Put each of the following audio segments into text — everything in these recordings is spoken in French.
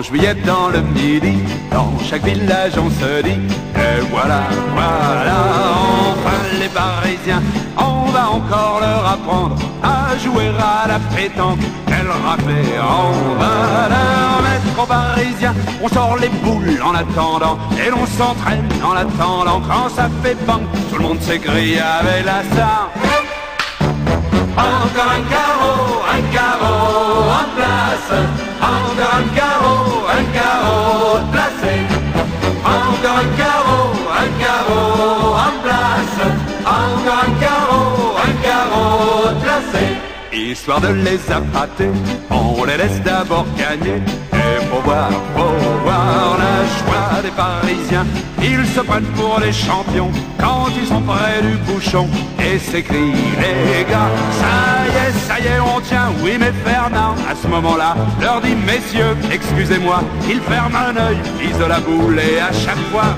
En juillet dans le Midi, dans chaque village on se dit et voilà, voilà, enfin les Parisiens, on va encore leur apprendre à jouer à la pétanque. Quel raclé, on va leur mettre aux Parisiens. On sort les boules en attendant et l'on s'entraîne en attendant. Quand ça fait bang, tout le monde s'écrie avec la star. Encore un carreau en place. Encore un carreau placé. Encore un carreau en place. Encore un carreau placé. Histoire de les appâter, on les laisse d'abord gagner. Et faut voir la joie des Parisiens. Ils se prennent pour les champions quand ils sont près du bouchon et s'écrient les gars, ça y est, on tient. Oui mais Fernand, à ce moment-là, leur dit messieurs, excusez-moi. Ils ferment un œil, ils ont la boule et à chaque fois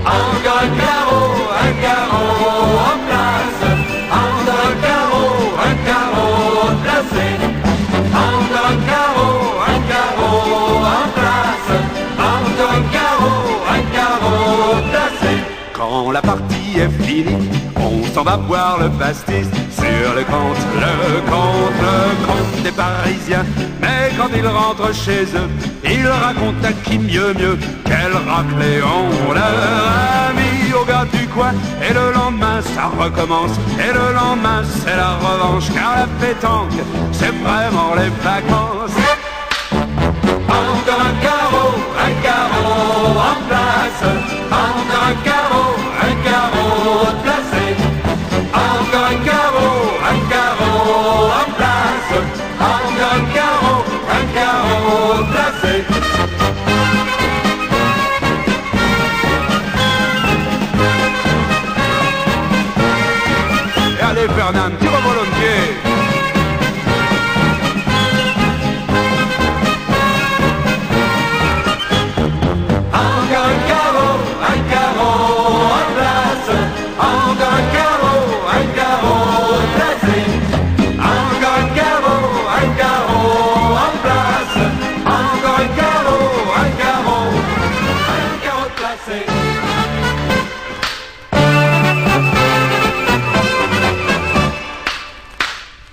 encore un carreau en place. Encore un carreau placé. Encore un carreau en place. Encore un carreau placé. Quand la partie est finie, on s'en va boire le pastis sur le compte des Parisiens. Mais quand ils rentrent chez eux, ils racontent à qui mieux, quel raclé on leur a mis au gars du coin. Et le lendemain ça recommence, et le lendemain c'est la revanche. Car la pétanque, c'est vraiment les vacances. Encore un carreau en place. Encore un carreau placé. Encore un carreau en place. Encore un carreau placé. Et allez Fernand, tire volontiers.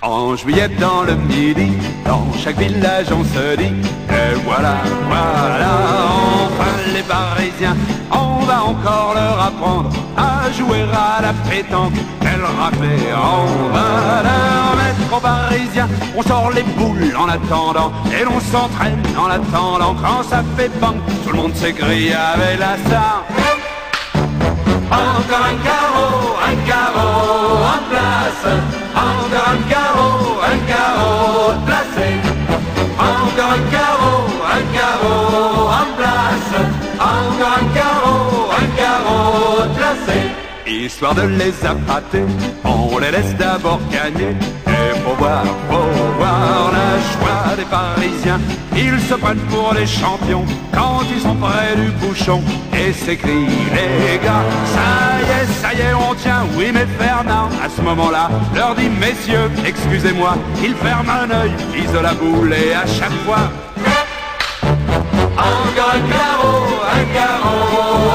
En juillet dans le Midi, dans chaque village on se dit et voilà, enfin les Parisiens, on va encore leur apprendre à jouer à la pétanque. Quel raclé, on va leur mettre aux Parisiens. On sort les boules en attendant et l'on s'entraîne en attendant. Quand ça fait bang, tout le monde s'écrie avec la star. Encore un carreau en place. Encore un carreau placé. Encore un carreau en place. Encore un carreau placé. Histoire de les appâter, on les laisse d'abord gagner. Et faut voir la joie des Parisiens. Ils se prennent pour les champions quand ils sont près du bouchon et s'écrient les gars, ça y est, on tient. Oui mais Fernand, à ce moment-là, leur dit messieurs, excusez-moi. Ils ferment un œil, ils ont la boule et à chaque fois encore un carreau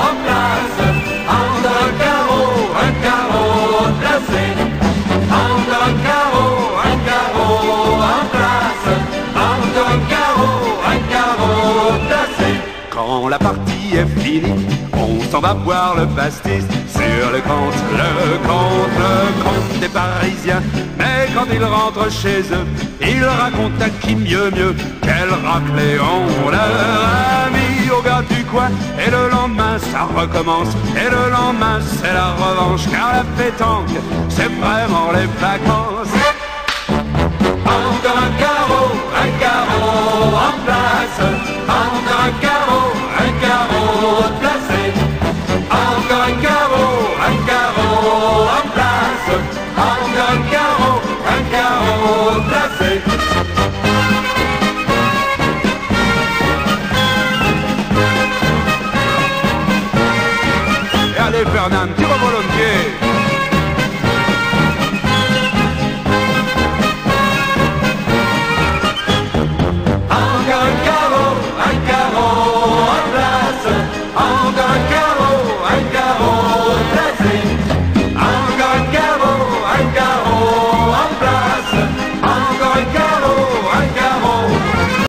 en place. Encore un carreau placé. Encore un carreau en place. Encore un carreau placé. Quand la partie est finie, on s'en va boire le pastis sur le compte des Parisiens. Mais quand ils rentrent chez eux, ils racontent à qui mieux, quel raclé on leur a mis au gars du coin. Et le lendemain ça recommence, et le lendemain c'est la revanche. Car la pétanque, c'est vraiment les vacances. Encore un carreau en place. Encore un carreau placé. Encore un carreau en place. Encore un carreau placé. Et allez Fernand, tire volontiers.